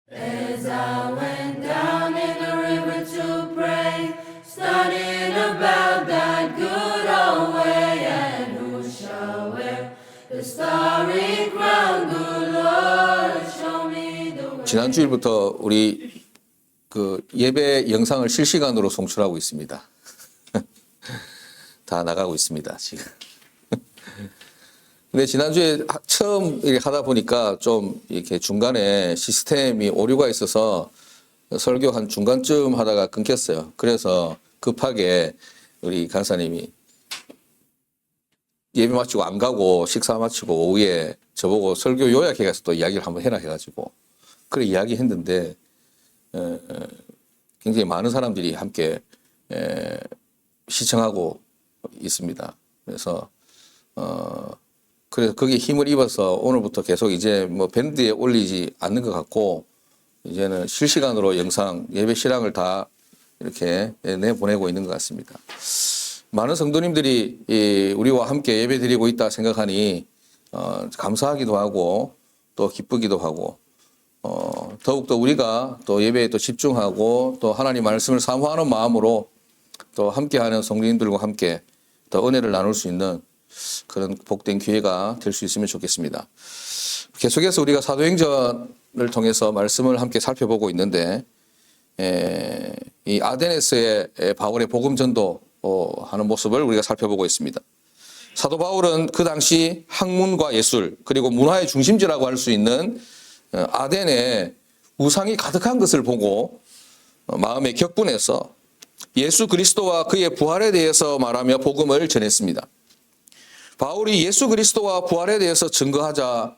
As I went down in the river to pray, studying about that good old way, and who shall wear the starry crown? Good Lord, show me the way. 지난 주일부터 우리 그 예배 영상을 실시간으로 송출하고 있습니다. 다 나가고 있습니다, 지금. 근데 지난주에 처음 이렇게 하다 보니까 좀 이렇게 중간에 시스템이 오류가 있어서 설교 한 중간쯤 하다가 끊겼어요. 그래서 급하게 우리 간사님이 예배 마치고 안 가고 식사 마치고 오후에 저보고 설교 요약해가지고 또 이야기를 한번 해라 해가지고 그래 이야기했는데 굉장히 많은 사람들이 함께 시청하고 있습니다. 그래서 거기에 힘을 입어서 오늘부터 계속 이제 뭐 밴드에 올리지 않는 것 같고 이제는 실시간으로 영상 예배 실황을 다 이렇게 내보내고 있는 것 같습니다. 많은 성도님들이 우리와 함께 예배 드리고 있다 생각하니 감사하기도 하고 또 기쁘기도 하고 더욱더 우리가 또 예배에 또 집중하고 또 하나님 말씀을 사모하는 마음으로 또 함께하는 성도님들과 함께 더 은혜를 나눌 수 있는 그런 복된 기회가 될 수 있으면 좋겠습니다. 계속해서 우리가 사도행전을 통해서 말씀을 함께 살펴보고 있는데 이 아데네스의 바울의 복음 전도하는 모습을 우리가 살펴보고 있습니다. 사도 바울은 그 당시 학문과 예술 그리고 문화의 중심지라고 할 수 있는 아덴에 우상이 가득한 것을 보고 마음에 격분해서 예수 그리스도와 그의 부활에 대해서 말하며 복음을 전했습니다. 바울이 예수 그리스도와 부활에 대해서 증거하자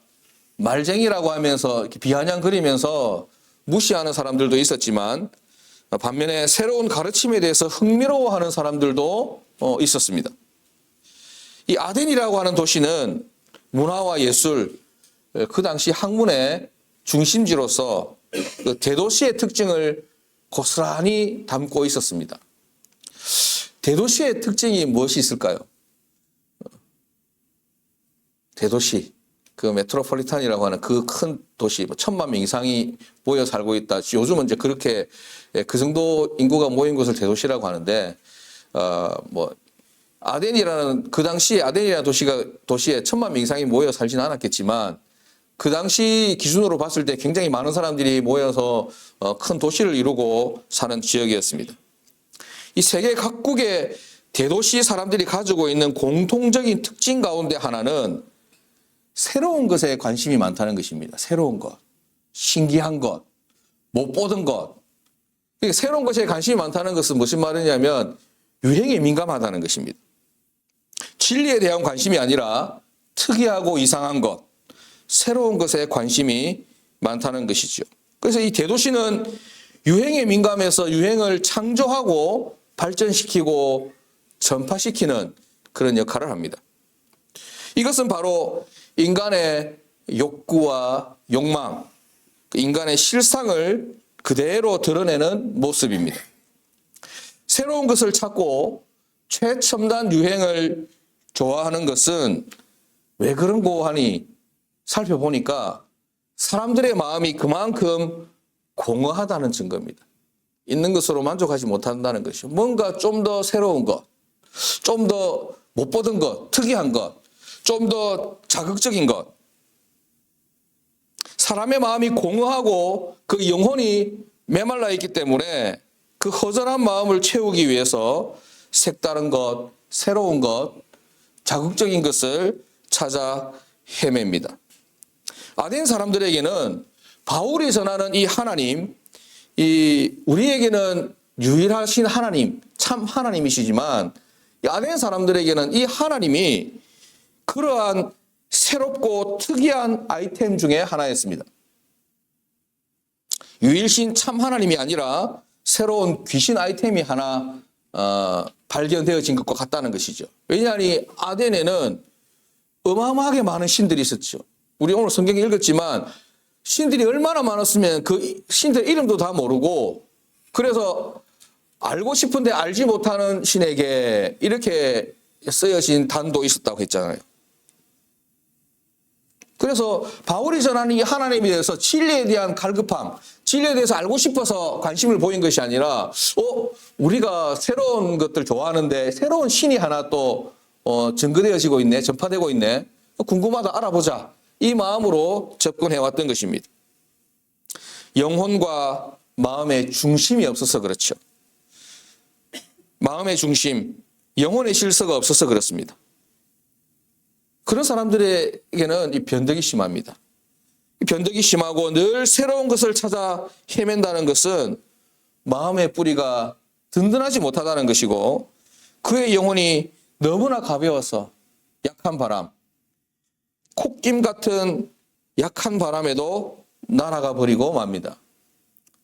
말쟁이라고 하면서 이렇게 비아냥거리면서 무시하는 사람들도 있었지만 반면에 새로운 가르침에 대해서 흥미로워하는 사람들도 있었습니다. 이 아덴이라고 하는 도시는 문화와 예술, 그 당시 학문의 중심지로서 그 대도시의 특징을 고스란히 담고 있었습니다. 대도시의 특징이 무엇이 있을까요? 대도시, 그 메트로폴리탄이라고 하는 그 큰 도시, 1,000만 명 이상이 모여 살고 있다. 요즘은 이제 그렇게 그 정도 인구가 모인 곳을 대도시라고 하는데, 아덴이라는 그 당시 아덴이라는 도시에 1,000만 명 이상이 모여 살지는 않았겠지만, 그 당시 기준으로 봤을 때 굉장히 많은 사람들이 모여서 큰 도시를 이루고 사는 지역이었습니다. 이 세계 각국의 대도시 사람들이 가지고 있는 공통적인 특징 가운데 하나는 새로운 것에 관심이 많다는 것입니다. 새로운 것, 신기한 것, 못 보던 것. 새로운 것에 관심이 많다는 것은 무슨 말이냐면 유행에 민감하다는 것입니다. 진리에 대한 관심이 아니라 특이하고 이상한 것, 새로운 것에 관심이 많다는 것이죠. 그래서 이 대도시는 유행에 민감해서 유행을 창조하고 발전시키고 전파시키는 그런 역할을 합니다. 이것은 바로 인간의 욕구와 욕망, 인간의 실상을 그대로 드러내는 모습입니다. 새로운 것을 찾고 최첨단 유행을 좋아하는 것은 왜 그런고 하니 살펴보니까 사람들의 마음이 그만큼 공허하다는 증거입니다. 있는 것으로 만족하지 못한다는 것이죠. 뭔가 좀 더 새로운 것, 좀 더 못 보던 것, 특이한 것, 좀 더 자극적인 것. 사람의 마음이 공허하고 그 영혼이 메말라 있기 때문에 그 허전한 마음을 채우기 위해서 색다른 것, 새로운 것, 자극적인 것을 찾아 헤맵니다. 아덴 사람들에게는 바울이 전하는 이 하나님, 우리에게는 유일하신 하나님, 참 하나님이시지만 아덴 사람들에게는 이 하나님이 그러한 새롭고 특이한 아이템 중에 하나였습니다. 유일신 참 하나님이 아니라 새로운 귀신 아이템이 하나 발견되어진 것과 같다는 것이죠. 왜냐하니 아덴에는 어마어마하게 많은 신들이 있었죠. 우리 오늘 성경 읽었지만 신들이 얼마나 많았으면 그 신들 이름도 다 모르고 그래서 알고 싶은데 알지 못하는 신에게 이렇게 쓰여진 단도 있었다고 했잖아요. 그래서 바울이 전하는 이 하나님에 대해서 진리에 대한 갈급함, 진리에 대해서 알고 싶어서 관심을 보인 것이 아니라 우리가 새로운 것들 좋아하는데 새로운 신이 하나 또 증거되어지고 있네, 전파되고 있네, 궁금하다, 알아보자, 이 마음으로 접근해왔던 것입니다. 영혼과 마음의 중심이 없어서 그렇죠. 마음의 중심, 영혼의 질서가 없어서 그렇습니다. 그런 사람들에게는 이 변덕이 심합니다. 이 변덕이 심하고 늘 새로운 것을 찾아 헤맨다는 것은 마음의 뿌리가 든든하지 못하다는 것이고, 그의 영혼이 너무나 가벼워서 약한 바람, 콧김 같은 약한 바람에도 날아가 버리고 맙니다.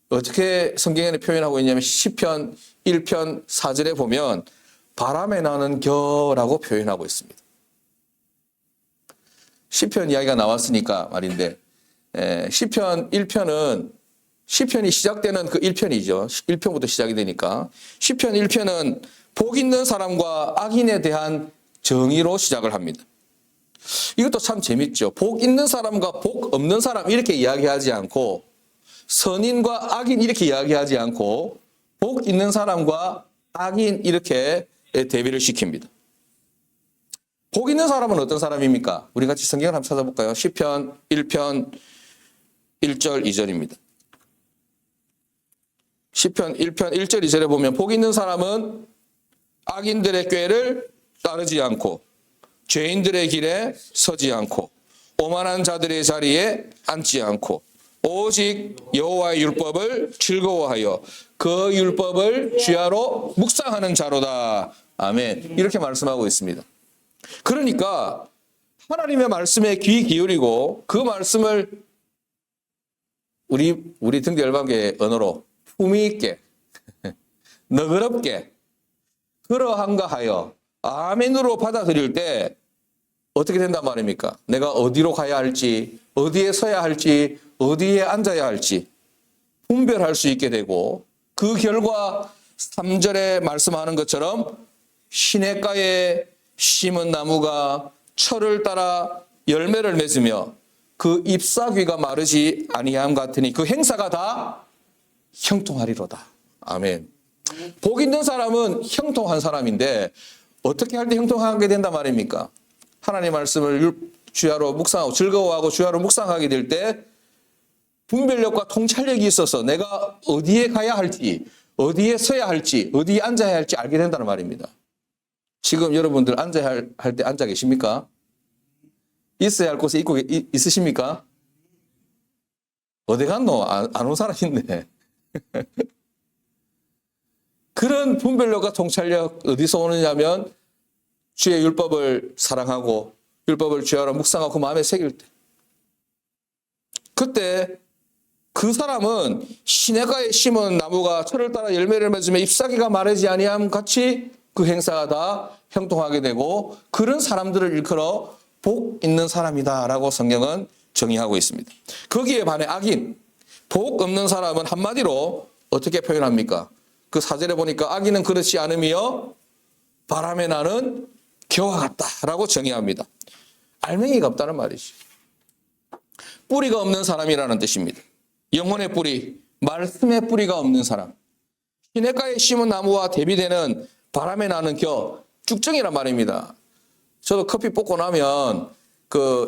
어떻게 성경에는 표현하고 있냐면 시편 1편 4절에 보면 바람에 나는 겨라고 표현하고 있습니다. 시편 이야기가 나왔으니까 말인데, 시편 1편은 시편이 시작되는 그 1편이죠. 1편부터 시작이 되니까 시편 1편은 복 있는 사람과 악인에 대한 정의로 시작을 합니다. 이것도 참 재밌죠. 복 있는 사람과 복 없는 사람 이렇게 이야기하지 않고, 선인과 악인 이렇게 이야기하지 않고 복 있는 사람과 악인 이렇게 대비를 시킵니다. 복 있는 사람은 어떤 사람입니까? 우리 같이 성경을 한번 찾아볼까요? 시편 1편 1절 2절입니다. 시편 1편 1절 2절에 보면 복 있는 사람은 악인들의 꾀를 따르지 않고 죄인들의 길에 서지 않고 오만한 자들의 자리에 앉지 않고 오직 여호와의 율법을 즐거워하여 그 율법을 주야로 묵상하는 자로다. 아멘. 이렇게 말씀하고 있습니다. 그러니까 하나님의 말씀에 귀 기울이고 그 말씀을 우리 등대 열방계의 언어로 품위 있게 너그럽게 그러한가 하여 아멘으로 받아들일 때 어떻게 된단 말입니까? 내가 어디로 가야 할지, 어디에 서야 할지, 어디에 앉아야 할지 분별할 수 있게 되고, 그 결과 3절에 말씀하는 것처럼 시냇가에 심은 나무가 철을 따라 열매를 맺으며 그 잎사귀가 마르지 아니함 같으니 그 행사가 다 형통하리로다. 아멘. 복 있는 사람은 형통한 사람인데 어떻게 할 때 형통하게 된단 말입니까? 하나님의 말씀을 주야로 묵상하고 즐거워하고 주야로 묵상하게 될 때 분별력과 통찰력이 있어서 내가 어디에 가야 할지, 어디에 서야 할지, 어디에 앉아야 할지 알게 된다는 말입니다. 지금 여러분들 앉아야 할 때 앉아 계십니까? 있어야 할 곳에 있으십니까? 어디 갔노? 안 온 사람 있네. 그런 분별력과 통찰력 어디서 오느냐면 주의 율법을 사랑하고 율법을 주야로 묵상하고 그 마음에 새길 때, 그때 그 사람은 시냇가에 심은 나무가 철을 따라 열매를 맺으며 잎사귀가 마르지 아니함 같이 그 행사가 다 형통하게 되고, 그런 사람들을 일컬어 복 있는 사람이다라고 성경은 정의하고 있습니다. 거기에 반해 악인, 복 없는 사람은 한마디로 어떻게 표현합니까? 그 4절에 보니까 악인은 그렇지 않으며 바람에 나는 겨와 같다라고 정의합니다. 알맹이가 없다는 말이죠. 뿌리가 없는 사람이라는 뜻입니다. 영혼의 뿌리, 말씀의 뿌리가 없는 사람. 시냇가에 심은 나무와 대비되는 바람에 나는 겨, 쭉정이란 말입니다. 저도 커피 볶고 나면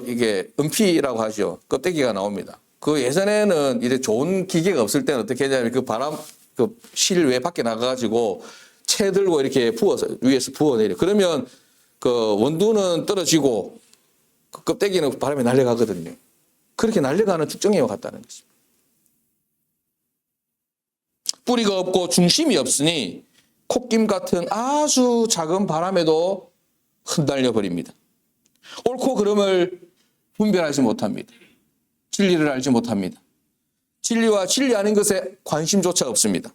이게 은피라고 하죠. 껍데기가 나옵니다. 그 예전에는 이제 좋은 기계가 없을 때는 어떻게 했냐면 그 바람, 실외 밖에 나가가지고 채 들고 이렇게 부어서 위에서 부어내려. 그러면 그 원두는 떨어지고 그 껍데기는 바람에 날려가거든요. 그렇게 날려가는 쭉정이와 같다는 것입니다. 뿌리가 없고 중심이 없으니 콧김 같은 아주 작은 바람에도 흩날려 버립니다. 옳고 그름을 분별하지 못합니다. 진리를 알지 못합니다. 진리와 진리 아닌 것에 관심조차 없습니다.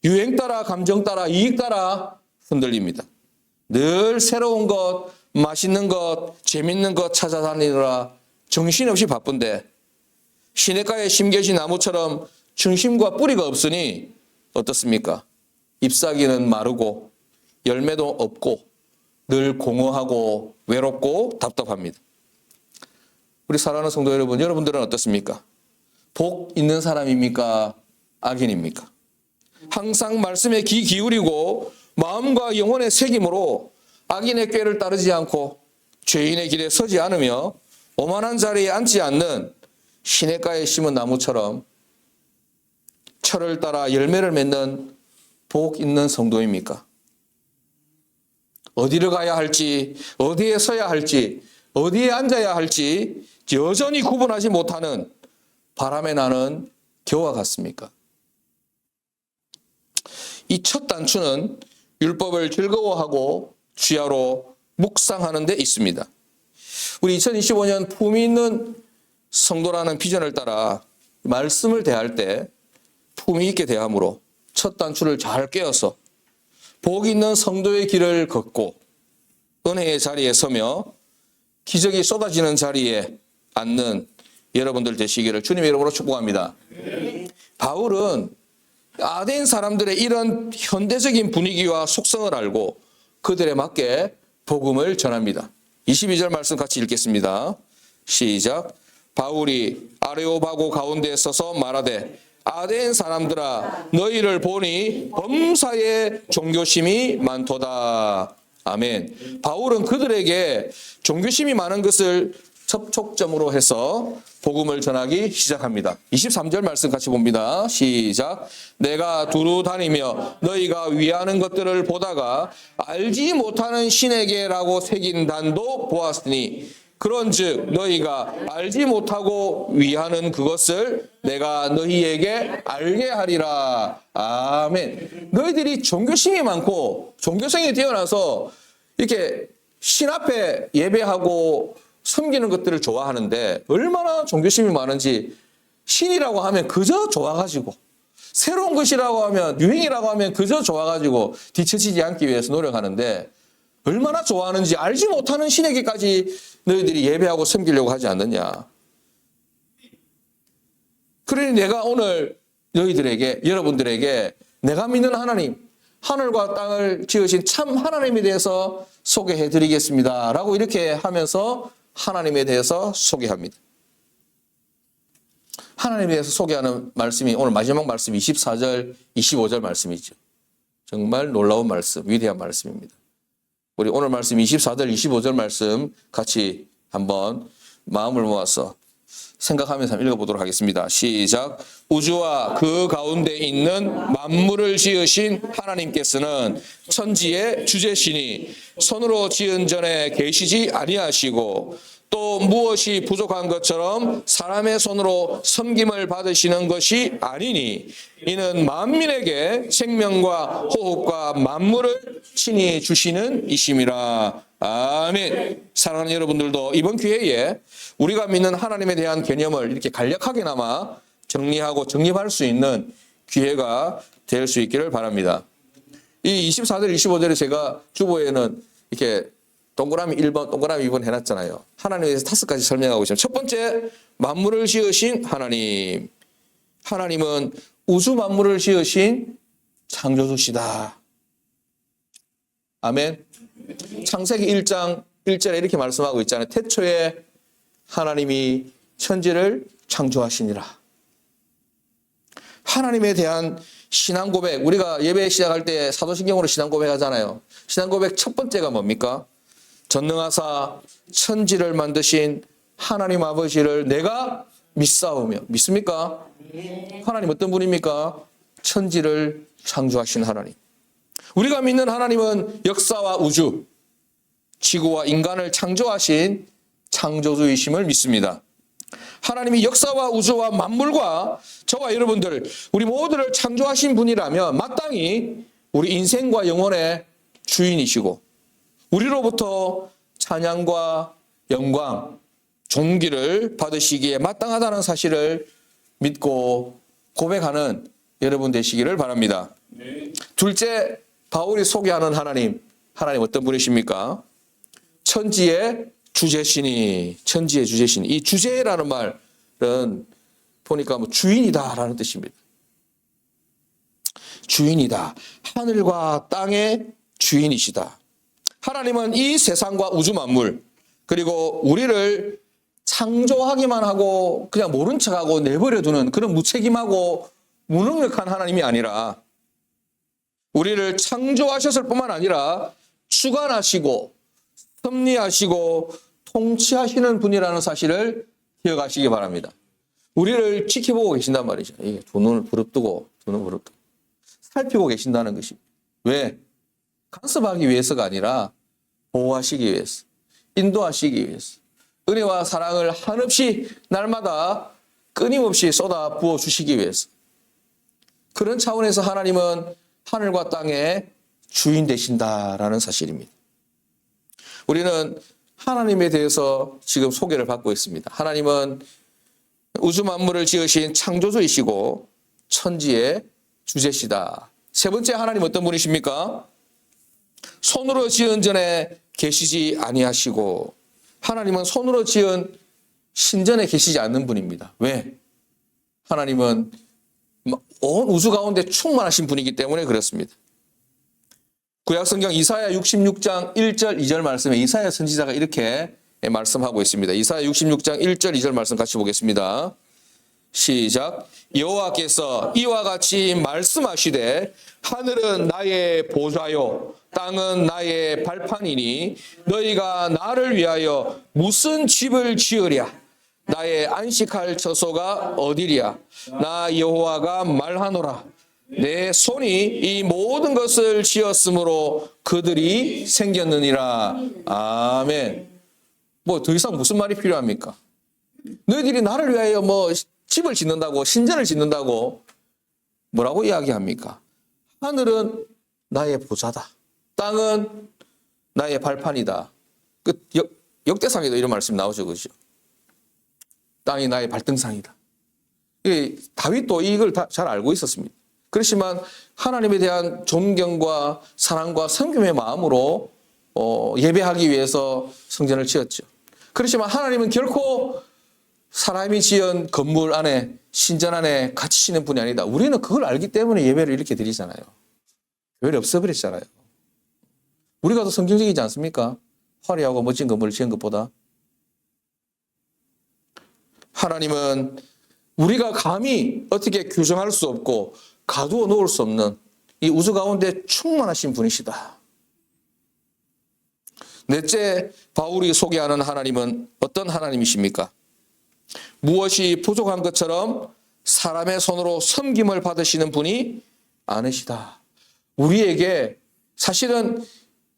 유행 따라, 감정 따라, 이익 따라 흔들립니다. 늘 새로운 것, 맛있는 것, 재밌는 것 찾아다니느라 정신없이 바쁜데 시냇가에 심겨진 나무처럼 중심과 뿌리가 없으니 어떻습니까? 잎사귀는 마르고 열매도 없고 늘 공허하고 외롭고 답답합니다. 우리 사랑하는 성도 여러분, 여러분들은 어떻습니까? 복 있는 사람입니까? 악인입니까? 항상 말씀에 귀 기울이고 마음과 영혼의 책임으로 악인의 꾀를 따르지 않고 죄인의 길에 서지 않으며 오만한 자리에 앉지 않는 시냇가에 심은 나무처럼 철을 따라 열매를 맺는 복 있는 성도입니까? 어디를 가야 할지, 어디에 서야 할지, 어디에 앉아야 할지 여전히 구분하지 못하는 바람에 나는 겨와 같습니까? 이 첫 단추는 율법을 즐거워하고 주야로 묵상하는 데 있습니다. 우리 2025년 품위 있는 성도라는 비전을 따라 말씀을 대할 때 품위 있게 대함으로 첫 단추를 잘 꿰어서 복 있는 성도의 길을 걷고 은혜의 자리에 서며 기적이 쏟아지는 자리에 앉는 여러분들 되시기를 주님의 이름으로 축복합니다. 바울은 아덴 사람들의 이런 현대적인 분위기와 속성을 알고 그들에 맞게 복음을 전합니다. 22절 말씀 같이 읽겠습니다. 시작. 바울이 아레오바고 가운데 서서 말하되 아덴 사람들아 너희를 보니 범사에 종교심이 많도다. 아멘. 바울은 그들에게 종교심이 많은 것을 접촉점으로 해서 복음을 전하기 시작합니다. 23절 말씀 같이 봅니다. 시작. 내가 두루 다니며 너희가 위하는 것들을 보다가 알지 못하는 신에게라고 새긴 단도 보았으니 그런즉 너희가 알지 못하고 위하는 그것을 내가 너희에게 알게 하리라. 아멘. 너희들이 종교심이 많고 종교성이 뛰어나서 이렇게 신 앞에 예배하고 섬기는 것들을 좋아하는데 얼마나 종교심이 많은지 신이라고 하면 그저 좋아가지고 새로운 것이라고 하면 유행이라고 하면 그저 좋아가지고 뒤처지지 않기 위해서 노력하는데 얼마나 좋아하는지 알지 못하는 신에게까지 너희들이 예배하고 섬기려고 하지 않느냐. 그러니 내가 오늘 너희들에게 여러분들에게 내가 믿는 하나님 하늘과 땅을 지으신 참 하나님에 대해서 소개해 드리겠습니다 라고 이렇게 하면서 하나님에 대해서 소개합니다. 하나님에 대해서 소개하는 말씀이 오늘 마지막 말씀 24절 25절 말씀이죠. 정말 놀라운 말씀, 위대한 말씀입니다. 우리 오늘 말씀 24절 25절 말씀 같이 한번 마음을 모아서 생각하면서 읽어보도록 하겠습니다. 시작. 우주와 그 가운데 있는 만물을 지으신 하나님께서는 천지의 주제시니 손으로 지은 전에 계시지 아니하시고 또 무엇이 부족한 것처럼 사람의 손으로 섬김을 받으시는 것이 아니니 이는 만민에게 생명과 호흡과 만물을 친히 주시는 이심이라. 아멘. 사랑하는 여러분들도 이번 기회에 우리가 믿는 하나님에 대한 개념을 이렇게 간략하게나마 정리하고 정립할 수 있는 기회가 될 수 있기를 바랍니다. 이 24절 25절에 제가 주보에는 이렇게 동그라미 1번, 동그라미 2번 해놨잖아요. 하나님에 대해서 5가지 설명하고 있습니다. 첫 번째, 만물을 지으신 하나님. 하나님은 우주 만물을 지으신 창조주시다. 아멘. 창세기 1장 1절에 이렇게 말씀하고 있잖아요. 태초에 하나님이 천지를 창조하시니라. 하나님에 대한 신앙 고백, 우리가 예배 시작할 때 사도신경으로 신앙 고백 하잖아요. 신앙 고백 첫 번째가 뭡니까? 전능하사 천지를 만드신 하나님 아버지를 내가 믿사오며. 믿습니까? 하나님 어떤 분입니까? 천지를 창조하신 하나님. 우리가 믿는 하나님은 역사와 우주, 지구와 인간을 창조하신 창조주이심을 믿습니다. 하나님이 역사와 우주와 만물과 저와 여러분들, 우리 모두를 창조하신 분이라면 마땅히 우리 인생과 영혼의 주인이시고 우리로부터 찬양과 영광, 존귀를 받으시기에 마땅하다는 사실을 믿고 고백하는 여러분 되시기를 바랍니다. 둘째, 바울이 소개하는 하나님 어떤 분이십니까? 천지의 주제시니, 천지의 주제시니. 이 주제라는 말은 보니까 뭐 주인이다라는 뜻입니다. 주인이다. 하늘과 땅의 주인이시다. 하나님은 이 세상과 우주 만물 그리고 우리를 창조하기만 하고 그냥 모른 척하고 내버려두는 그런 무책임하고 무능력한 하나님이 아니라 우리를 창조하셨을 뿐만 아니라 주관하시고 섭리하시고 통치하시는 분이라는 사실을 기억하시기 바랍니다. 우리를 지켜보고 계신단 말이죠. 두 눈을 부릅뜨고 살피고 계신다는 것이. 왜? 간섭하기 위해서가 아니라 보호하시기 위해서, 인도하시기 위해서, 은혜와 사랑을 한없이 날마다 끊임없이 쏟아 부어주시기 위해서. 그런 차원에서 하나님은 하늘과 땅의 주인 되신다라는 사실입니다. 우리는 하나님에 대해서 지금 소개를 받고 있습니다. 하나님은 우주 만물을 지으신 창조주이시고 천지의 주제시다. 세 번째, 하나님 어떤 분이십니까? 손으로 지은 전에 계시지 아니하시고, 하나님은 손으로 지은 신전에 계시지 않는 분입니다. 왜? 하나님은 온 우주 가운데 충만하신 분이기 때문에 그렇습니다. 구약성경 이사야 66장 1절 2절 말씀에 이사야 선지자가 이렇게 말씀하고 있습니다. 이사야 66장 1절 2절 말씀 같이 보겠습니다. 시작. 여호와께서 이와 같이 말씀하시되 하늘은 나의 보좌요 땅은 나의 발판이니 너희가 나를 위하여 무슨 집을 지으랴? 나의 안식할 처소가 어디랴? 나 여호와가 말하노라. 내 손이 이 모든 것을 지었으므로 그들이 생겼느니라. 아멘. 뭐 더 이상 무슨 말이 필요합니까? 너희들이 나를 위하여 집을 짓는다고, 신전을 짓는다고 뭐라고 이야기합니까? 하늘은 나의 보좌다. 땅은 나의 발판이다. 역대상에도 이런 말씀 나오죠, 그죠? 땅이 나의 발등상이다. 다윗도 이걸 다 잘 알고 있었습니다. 그렇지만 하나님에 대한 존경과 사랑과 섬김의 마음으로 예배하기 위해서 성전을 지었죠. 그렇지만 하나님은 결코 사람이 지은 건물 안에, 신전 안에 갇히시는 분이 아니다. 우리는 그걸 알기 때문에 예배를 이렇게 드리잖아요. 교회를 없애버렸잖아요. 우리가 더 성경적이지 않습니까? 화려하고 멋진 건물을 지은 것보다. 하나님은 우리가 감히 어떻게 규정할 수 없고 가두어 놓을 수 없는 이 우주 가운데 충만하신 분이시다. 넷째, 바울이 소개하는 하나님은 어떤 하나님이십니까? 무엇이 부족한 것처럼 사람의 손으로 섬김을 받으시는 분이 아니시다. 우리에게 사실은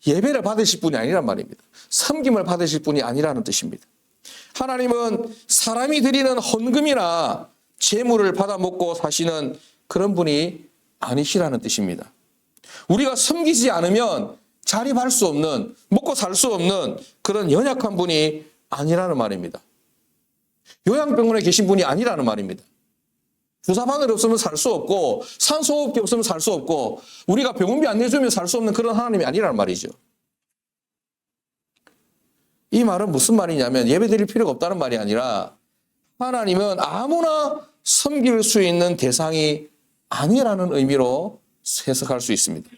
예배를 받으실 분이 아니란 말입니다. 섬김을 받으실 분이 아니라는 뜻입니다. 하나님은 사람이 드리는 헌금이나 재물을 받아먹고 사시는 그런 분이 아니시라는 뜻입니다. 우리가 섬기지 않으면 자립할 수 없는, 먹고 살 수 없는 그런 연약한 분이 아니라는 말입니다. 요양병원에 계신 분이 아니라는 말입니다. 주사바늘 없으면 살 수 없고 산소호흡기 없으면 살 수 없고 우리가 병원비 안 내주면 살 수 없는 그런 하나님이 아니라는 말이죠. 이 말은 무슨 말이냐면 예배 드릴 필요가 없다는 말이 아니라 하나님은 아무나 섬길 수 있는 대상이 아니라는 의미로 해석할 수 있습니다.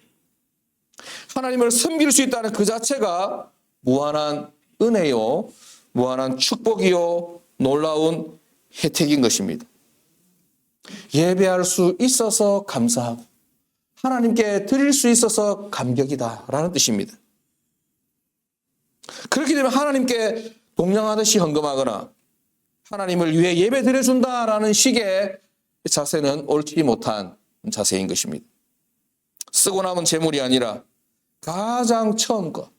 하나님을 섬길 수 있다는 그 자체가 무한한 은혜요, 무한한 축복이요, 놀라운 혜택인 것입니다. 예배할 수 있어서 감사하고 하나님께 드릴 수 있어서 감격이다라는 뜻입니다. 그렇게 되면 하나님께 동냥하듯이 헌금하거나 하나님을 위해 예배 드려준다라는 식의 자세는 옳지 못한 자세인 것입니다. 쓰고 남은 재물이 아니라 가장 처음 것,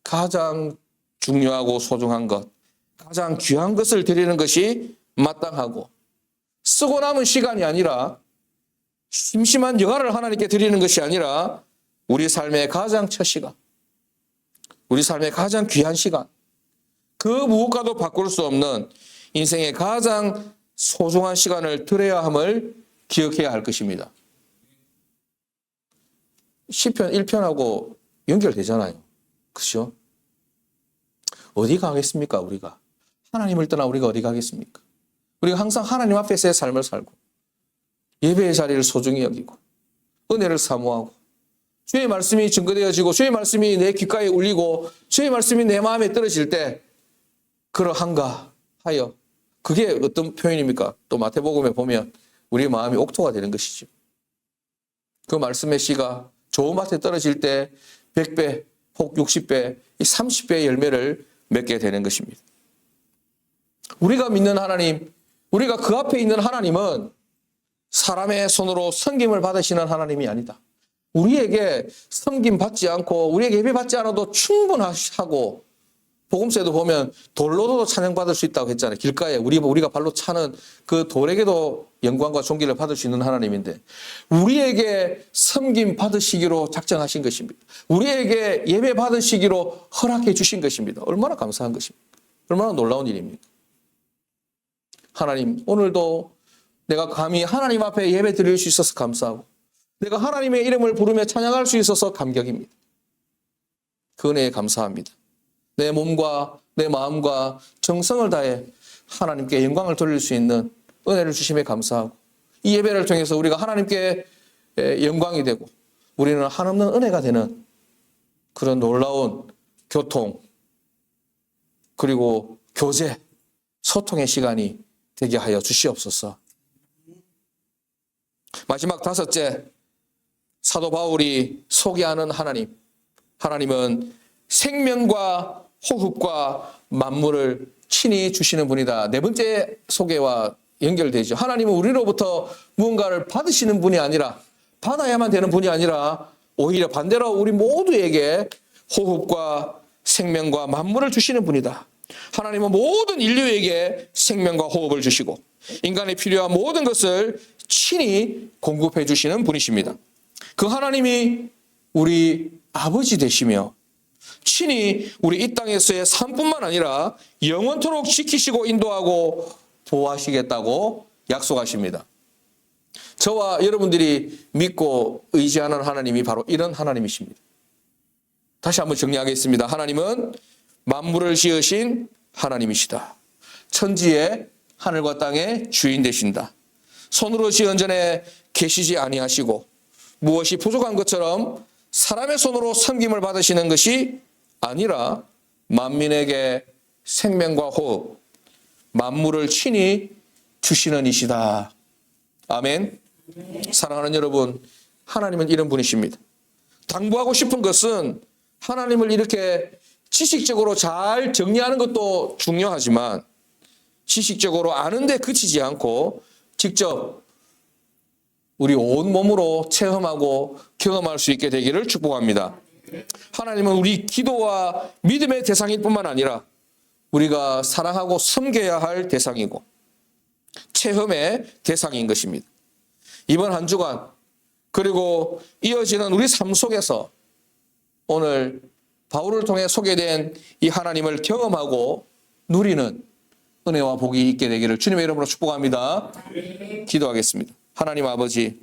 가장 중요하고 소중한 것, 가장 귀한 것을 드리는 것이 마땅하고 쓰고 남은 시간이 아니라 심심한 여가를 하나님께 드리는 것이 아니라 우리 삶의 가장 첫 시간, 우리 삶의 가장 귀한 시간, 그 무엇과도 바꿀 수 없는 인생의 가장 소중한 시간을 드려야 함을 기억해야 할 것입니다. 시편 1편하고 연결되잖아요. 그렇죠? 어디 가겠습니까, 우리가? 하나님을 떠나 우리가 어디 가겠습니까? 우리가 항상 하나님 앞에서의 삶을 살고 예배의 자리를 소중히 여기고 은혜를 사모하고 주의 말씀이 증거되어지고 주의 말씀이 내 귓가에 울리고 주의 말씀이 내 마음에 떨어질 때 그러한가 하여, 그게 어떤 표현입니까? 또 마태복음에 보면 우리의 마음이 옥토가 되는 것이죠. 그 말씀의 씨가 좋은 밭에 떨어질 때 100배 혹 60배, 30배의 열매를 맺게 되는 것입니다. 우리가 믿는 하나님, 우리가 그 앞에 있는 하나님은 사람의 손으로 섬김을 받으시는 하나님이 아니다. 우리에게 섬김 받지 않고 우리에게 예배 받지 않아도 충분하고, 복음서에도 보면 돌로도 찬양받을 수 있다고 했잖아요. 길가에 우리가 발로 차는 그 돌에게도 영광과 존귀를 받을 수 있는 하나님인데, 우리에게 섬김 받으시기로 작정하신 것입니다. 우리에게 예배 받으시기로 허락해 주신 것입니다. 얼마나 감사한 것입니까? 얼마나 놀라운 일입니까? 하나님, 오늘도 내가 감히 하나님 앞에 예배 드릴 수 있어서 감사하고, 내가 하나님의 이름을 부르며 찬양할 수 있어서 감격입니다. 그 은혜에 감사합니다. 내 몸과 내 마음과 정성을 다해 하나님께 영광을 돌릴 수 있는 은혜를 주심에 감사하고, 이 예배를 통해서 우리가 하나님께 영광이 되고 우리는 한없는 은혜가 되는 그런 놀라운 교통, 그리고 교제, 소통의 시간이 되게 하여 주시옵소서. 마지막 다섯째, 사도 바울이 소개하는 하나님. 하나님은 생명과 호흡과 만물을 친히 주시는 분이다. 네 번째 소개와 연결되죠. 하나님은 우리로부터 무언가를 받으시는 분이 아니라, 받아야만 되는 분이 아니라 오히려 반대로 우리 모두에게 호흡과 생명과 만물을 주시는 분이다. 하나님은 모든 인류에게 생명과 호흡을 주시고 인간이 필요한 모든 것을 친히 공급해 주시는 분이십니다. 그 하나님이 우리 아버지 되시며 친히 우리 이 땅에서의 삶뿐만 아니라 영원토록 지키시고 인도하고 보호하시겠다고 약속하십니다. 저와 여러분들이 믿고 의지하는 하나님이 바로 이런 하나님이십니다. 다시 한번 정리하겠습니다. 하나님은 만물을 지으신 하나님이시다. 천지의 하늘과 땅의 주인 되신다. 손으로 지은 전에 계시지 아니하시고 무엇이 부족한 것처럼 사람의 손으로 섬김을 받으시는 것이 아니라 만민에게 생명과 호흡, 만물을 친히 주시는 이시다. 아멘. 사랑하는 여러분, 하나님은 이런 분이십니다. 당부하고 싶은 것은 하나님을 이렇게 지식적으로 잘 정리하는 것도 중요하지만 지식적으로 아는데 그치지 않고 직접 우리 온몸으로 체험하고 경험할 수 있게 되기를 축복합니다. 하나님은 우리 기도와 믿음의 대상일 뿐만 아니라 우리가 사랑하고 섬겨야 할 대상이고 체험의 대상인 것입니다. 이번 한 주간 그리고 이어지는 우리 삶 속에서 오늘 바울을 통해 소개된 이 하나님을 경험하고 누리는 은혜와 복이 있게 되기를 주님의 이름으로 축복합니다. 기도하겠습니다. 하나님 아버지,